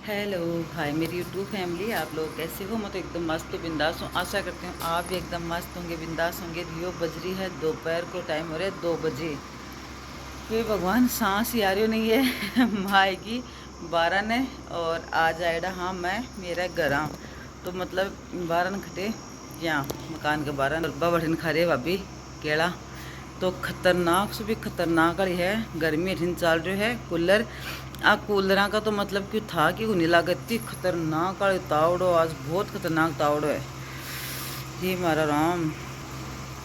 Hello hi मेरी YouTube family, आप लोग कैसे हो। मैं तो एकदम मस्त बिंदास हूँ। आशा करती हूँ आप भी एकदम मस्त होंगे, बिंदास होंगे। रियो बज रही है, दोपहर को टाइम हो रहा है 2 बजे। ये भगवान सांस ही आ रही नहीं है आएगी 12 ने और आ जाएगा। हाँ मैं मेरा घर आ तो मतलब 12 न खटे यहाँ मकान के 12 बठन खा रहे भाभी केड़ा तो खतरनाक से भी खतरनाक वाली है। गर्मी अठिन चल रही है कूलर आ कूलर का तो मतलब क्यों था कि नहीं लागत थी। खतरनाक वाली तावड़ो आज बहुत खतरनाक तावड़ो है जी मारा राम।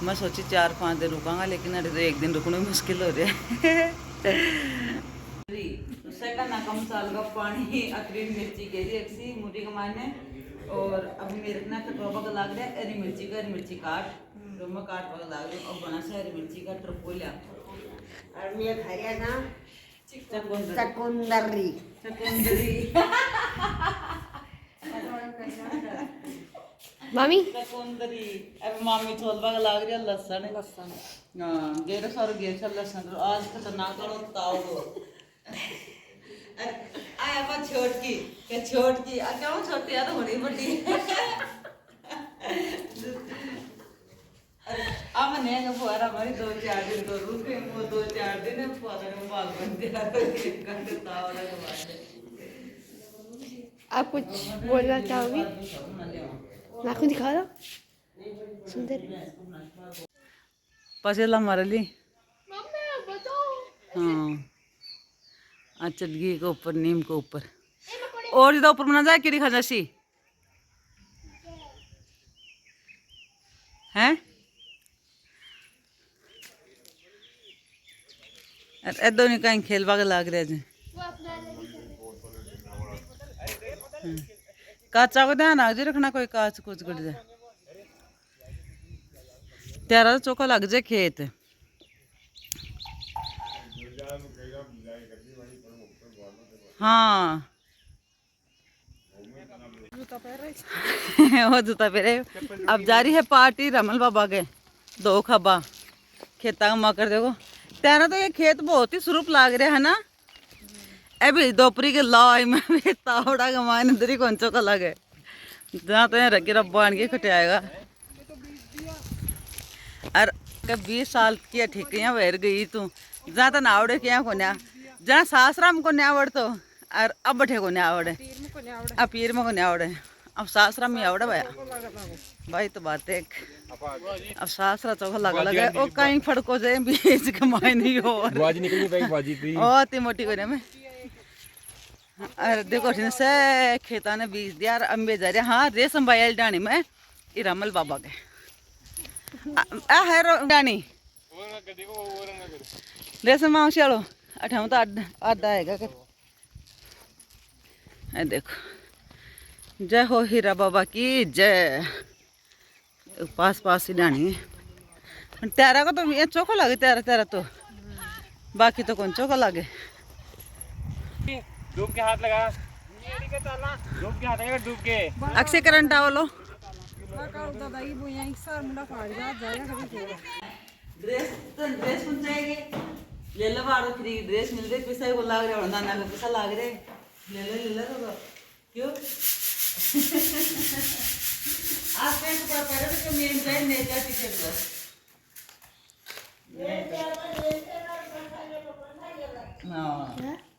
मैं सोची 4-5 दिन रुकांगा लेकिन अरे तो एक दिन रुकना मुश्किल हो रहा है सेकंड कम साल का पानी अतरी मिर्ची के जी एक्सी मुझे कमाने और अभी मेरे ना कटवा का लाग रहा है। हरी मिर्ची काट तो मैं काट पका लाग रही और बना से हरी मिर्ची का ट्रपोलिया और मैं खाया ना चकुंदरी मामी चकुंदरी अब मामी छोल पका लाग रही है लहसुन हाँ गेर सारो गेर चल लहसुन आज खतरनाक करो ताव आया पर छोटकी क्यों छोटी यार होनी बड़ी अब ने फुआरा हमारी 2-4 दिन तो रुके वो 2-4 दिन फुआरा का भाग बन गया तो एक घंटे तावला के बाद आप कुछ बोलना चाहोगी? नाखून दिखा दो सुंदर। पसेला मार ली हाँ चटगी के ऊपर नीम के ऊपर और जिदा ऊपर बना जाए किड़ी खा जासी हैं ऐदो नहीं कहीं खेलवा के लाग रहे काचा को ध्यान आग रखना कोई काच कुछ गड़ जाए तेरा तो चोखा लग जाए खेत हाँ वो जूता पहरे अब जा रही है पार्टी रमल बाबा के 2 खबा खेता का मकर देखो तेरा तो ये खेत बहुत ही स्वरूप लाग रहा है ना। अभी दोपहरी के लाई में तावड़ा का मान इधर ही कौन चौका लगे जहाँ तो रखे रब्बा आन के खटियाएगा और 20 साल की ठेकियाँ बहर गई तू जहाँ तो नावड़े क्या को न्या जहाँ सासराम को न्या आवड़ तो और अब बठे को न्या आवड़े अब पीर में को न्या आवड़े अब सासराम में आवड़े भैया भाई तो बात है अब सासरा चौका लगा लगा वो कहीं फड़को जाए बीच कमाई नहीं हो और ती मोटी को में अरे देखो से खेता ने बीज दिया अम्बे जा रहे हाँ रेशम बायल डानी में रमल बाबा के आ है डानी रेशम माओ चलो अठाऊ तो आधा आएगा देखो जय हो हीरा बाबा की जय। पास पास ही डानी है तेरा को तो ये चोखा लगे तेरा तो बाकी तो कौन चोखा लगे डूब के हाथ लगा डूब के हाथ लगा डूब के अक्षय करंट आवलो ड्रेस कौन चाहिए ले लो बारो फ्री ड्रेस मिल रही पैसा को लाग रहा नाना को पैसा लाग रहे ले लो क्यों आप पैंट पर पहले तो मेन चाहिए नेचा टी-शर्ट बस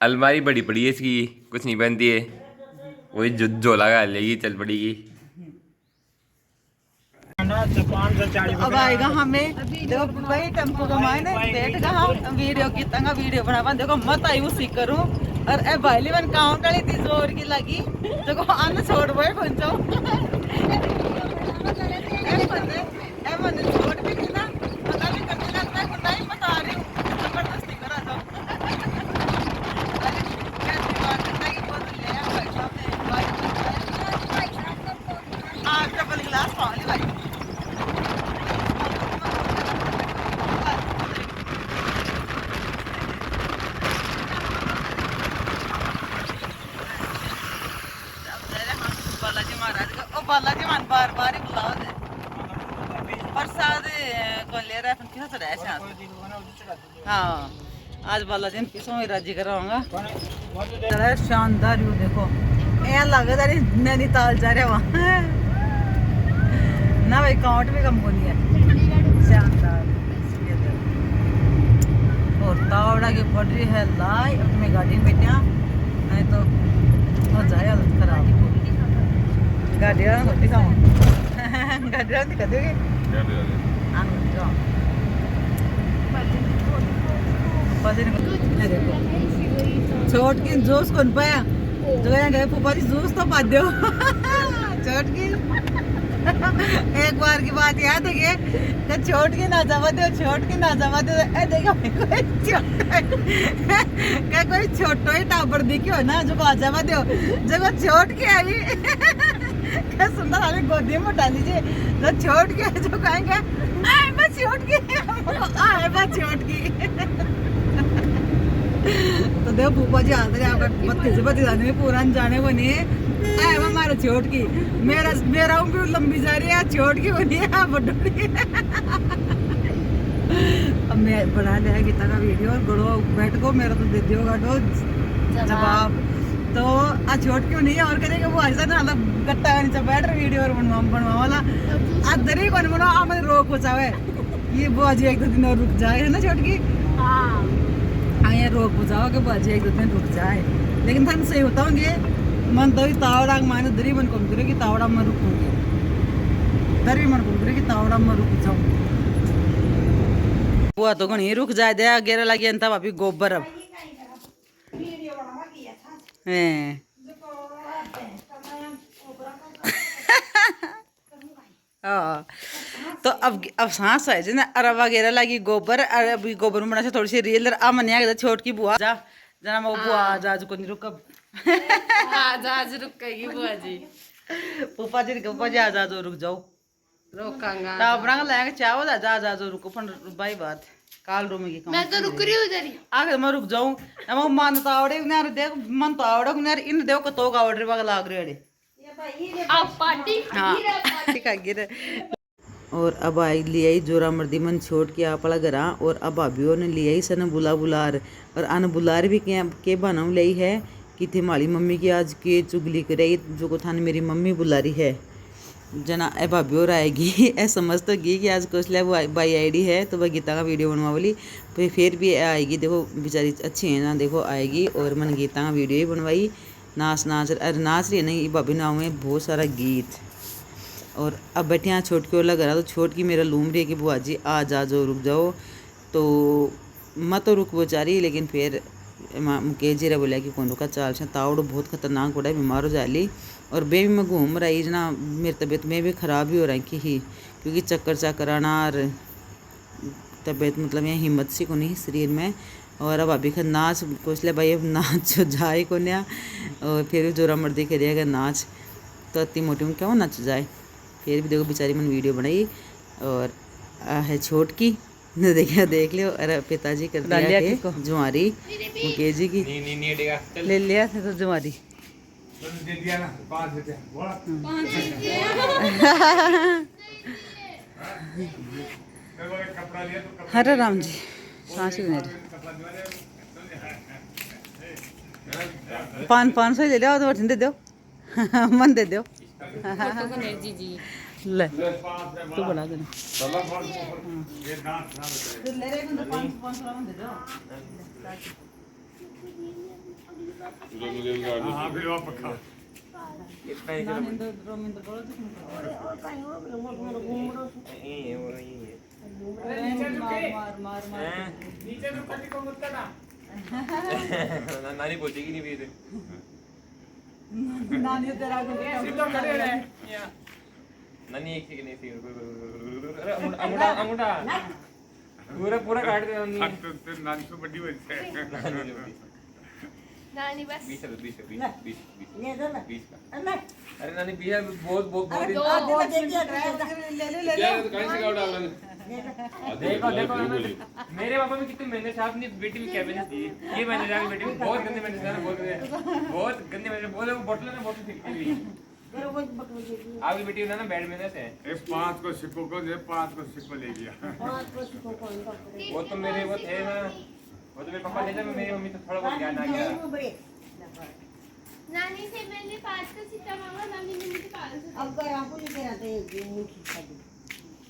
अलमारी बड़ी पड़ी है इसकी कुछ नहीं पहनती है वही झोला का लेगी चल पड़ेगी। अब आएगा हमें देखो भाई टेम्पो का मायने बैठ का हम वीडियो की तंगा वीडियो बनावा देखो मत आई उसी करूं और ए भाईली वन काउंट वाली थी जोर की लगी देखो अन्न छोड़ गए पंचो ए मन छोड़ भी थी ना पता नहीं करते करता है नहीं बता रही हूं जबरदस्ती करा दो कैसी बात है कि बोल ले भाई साहब भाई आप डबल ग्लास पानी भाई बालाजी मान बार बार ही बुलाओ दे प्रसाद कौन ले रहा है अपन किसा चढ़ाया शायद हाँ आज बालाजी ने किसों में राजी कराऊंगा शानदार व्यू देखो ऐ लग रहा है नैनीताल जा रहे वहाँ ना भाई काउंट भी कम होनी है शानदार। और तावड़ा की पड़ रही है लाई अपनी गाड़ी में बैठा नहीं तो हो जाए हालत खराब। गाड़ी वाला रोटी खाओ गाड़ी वाला दिखा दोगे छोट की जोश कौन पाया जो गए फूफा जी जूस तो पा दो छोट की एक बार की बात याद है कि छोट की ना जमा दो छोट की ना जमा दो कोई छोटो ही टाबर दिखियो ना जो जमा दो जब छोट के आई क्या सुंदर वाली गोदी में उठा लीजिए जो छोट के जो कहेंगे आए बस छोट की आए बस छोट की तो देखो फूफा जी आते हैं आप बत्ती जाने में पुरान जाने को नहीं है हमारा छोट की मेरा उम्र लंबी जा रही है छोट की बनी है बड़ी। अब मैं बना लिया गीता का वीडियो और गड़ो बैठ को मेरा तो दे दियो गाटो जवाब तो आ छोट क्यों नहीं है और करेगा वो ऐसा ना गट्टा नीचे बैठ रहा वीडियो और बनवा वाला अदर ही कौन बनो आप रोक हो जावे ये बुआ जी एक दो दिन और रुक जाए है ना छोट की यहाँ रोक हो जाओ कि बुआ जी एक दो दिन रुक जाए लेकिन हम सही बताओगे मन तो तावड़ा माने दरी मन कौन करे कि तावड़ा में रुकूंगी दरी मन कौन करे कि तावड़ा में रुक जाऊँ बुआ तो कहीं रुक जाए दे गेरा लगी अंता भाभी गोबर अब तो अब सांस है जिन्हें अरब वगैरह लगी गोबर अभी गोबर में बना से थोड़ी सी रील आ मन आ छोट की बुआ जा जना वो बुआ जा को नहीं रुक आज रुकेगी बुआ जी फूफा जी आ जा रुक जाओ रोकांगा ता अपना लाएंगे चावल जा जा जो रुको पण बाई बात काल रूमेगी मैं तो रुक रही हूँ इधर ही आखिर मैं रुक जाऊं हम मन तो आवड़े यार देख मन तो आवड़े यार इन देव को तो आवड़ रे बग लाग रे आप पार्टी हां गिर और अब आई लिया ही जोरा मर्दी मन छोड़ के आपला घरा और अब भाभीओ ने लिया ही सन बुलार और अन बुलार भी के बनाऊ लई है कि थे माली मम्मी की आज के चुगली करे जो को थाने मेरी मम्मी बुला रही है जना ए भाभी और आएगी ए समझ तो गई कि आज कुछ वो बाई आईडी है तो वह गीता का वीडियो बनवा बोली फिर भी आएगी देखो बेचारी अच्छी है ना देखो आएगी और मन गीता का वीडियो ही बनवाई नाच रही है नहीं भाभी नाव में बहुत सारा गीत और अब बैठे यहाँ छोट के लग रहा तो छोट की मेरा लूम रही है कि बुआ जी आ जा जो रुक जाओ तो मैं तो रुक बेचारी लेकिन फिर मुकेश जी रे बोलिया कि कौन रुका चाल से तावड़ बहुत खतरनाक पड़ा है बीमार हो जाली और बे भी मैं घूम रही जना मेरी तबीयत में भी ख़राब ही हो रही कि ही क्योंकि चक्कर आना और तबीयत मतलब यहाँ हिम्मत सी को नहीं शरीर में और अब अभी खर नाच कुछ ले भाई अब नाच जाए को नया और फिर भी जोरा मर्दी करिएगा नाच तो इतनी मोटी में क्या नाच जाए फिर भी देखो बेचारी मैंने वीडियो बनाई और है छोट की ने देख लियो अरे पिताजी कर दिया जुआरी मुकेश जी की ले लिया था तो जुआरी हरे राम जी सांस मेरे 500 ले लिया तो दे दो मन दे दो जी ले तू बना देना नानी पहुंचेगी नहीं भी नानी तेरा नानी एक सेकंड अंगूठा पूरा काट दे नानी तो बड़ी नानी बस 20 ले दो ना 20 का अरे नानी 20 बहुत देखो मेरे पापा में कितने मेहनत है अपनी बेटी में क्या मेहनत दी ये मैंने जाके बेटी में बहुत गंदे मेहनत है बहुत गंदे मेहनत बहुत बोतल में बहुत फेंकती हुई आपकी बेटी ना बैड मेहनत है 5 को सिक्को को दे 5 को सिक्को ले गया वो तो मेरे वो थे ना वो तो मेरे पापा ले जाए मेरी मम्मी तो थोड़ा बहुत ज्ञान आ गया नानी से मैंने 5 का सिक्का मांगा, नानी ने मुझे 500 अब कर आपको नहीं कह रहा था ये खिंचा दो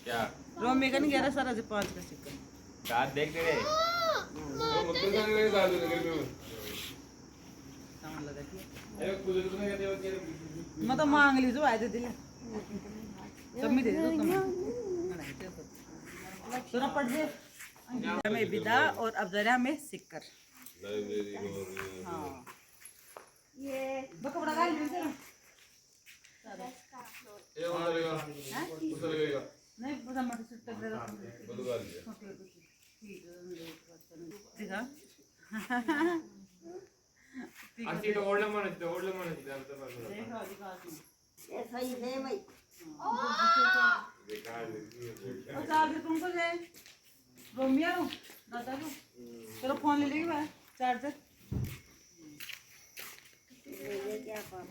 क्या रोमी का नहीं कह रहा सारा जो 5 का सिक्का दांत देख तेरे सामान लगा दिया अरे कुछ तो नहीं कहते हो तेरे मैं तो मांग ली जो आए थे दिले कमी दे दो कमी सुना पड़ जे में विदा और अब्दुल्ला में सिक्कर हाँ ये बकबड़ा गाल में से ये वाला लगेगा दूसरा लगेगा नहीं पता मत सिक्कर दे दो बदलवा दिया ठीक है दिखा अच्छी तो ओल्ड मन है देखा दिखा ये सही है भाई और चार्जर तुमको दे रोमिया रो दादा रो चलो फोन ले लेगी भाई चार्जर ये क्या पाप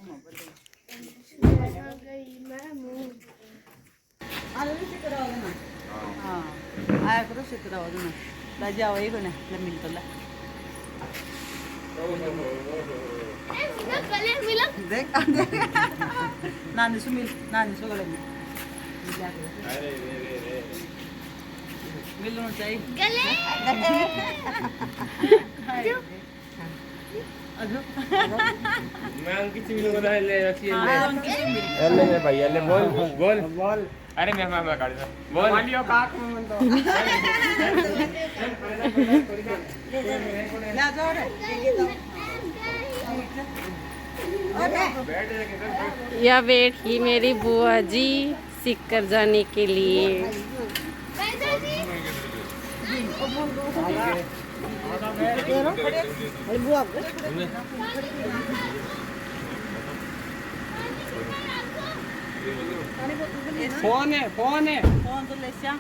आ गई मैं मुंह आलू भी सिक्कर आओ ना हाँ आया करो सिक्कर आओ ना राजा वही बने लम्बी तो ला ए मिला कलर मिला देख नानी सु मिल नानी सु गले में अरे रे मिलना चाहिए गले अजो मैं अंकित से मिलूंगा ना ले रखिए हाँ उनकी से मिल ले भाई ले बोल अरे मैं काट दो बोल मालियो काक में मन तो ले जाओ रे बैठ जाके या बैठी मेरी बुआ जी सिक्कर जाने के लिए अरे बुआ फोन है फोन तो ले श्याम